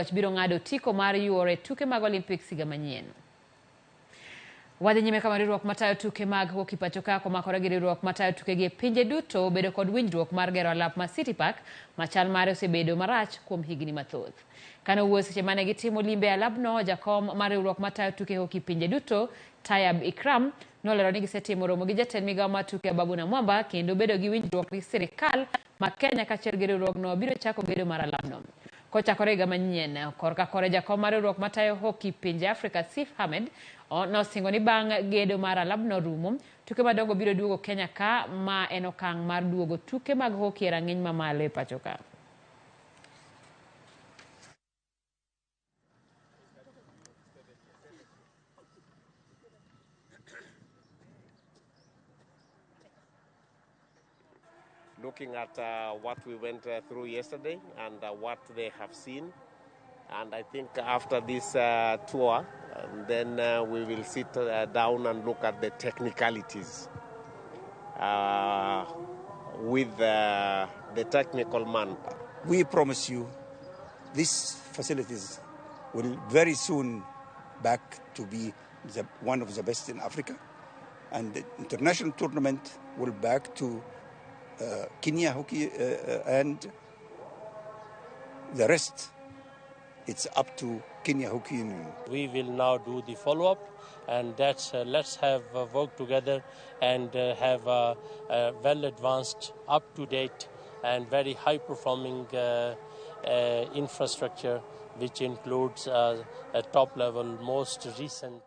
biro ng'ado tiko mar yuore tuke mag Olympics higa manyien. Wadhi nyime kama riwruok matayo tuke mag hoki pacho ka komakore gi riwruok matayo tuke gi pinje duto bedo kod winjruok mar gero alap ma City Park machal mare osebedo marach kuom higni mathoth. Kane owuoyo seche mane gitimo limbe alapno, jakom mar riwruok matayo tuke hoki pinje duto Tayab Ikram nolero ni gisetimo romo gi jatend migawo mar tuke Babu na Mwamba kendo bedo gi winjruok gi sirikal ma Kenya kaachiel gi riwruogno biro chako gedo mar alapno. Kochakore higa manyien, korka kore jakom mar riwruok matayo hoki pinje Afrika Sif Hamed nosingo ni bang' gedo mar alapno rumo, tuke madongo biro duogo Kenya ka ma en okang' mar duogo tuke mag hoki e rang'iny mamalo e pacho ka. Looking at what we went through yesterday and what they have seen. And I think after this tour, then we will sit down and look at the technicalities with the technical man. We promise you these facilities will very soon back to be one of the best in Africa. And the international tournament will back to Kenya hockey and the rest. It's up to Kenya Hockey Union. We will now do the follow-up, and that's let's have work together and have a well-advanced, up-to-date and very high-performing infrastructure, which includes a top-level, most recent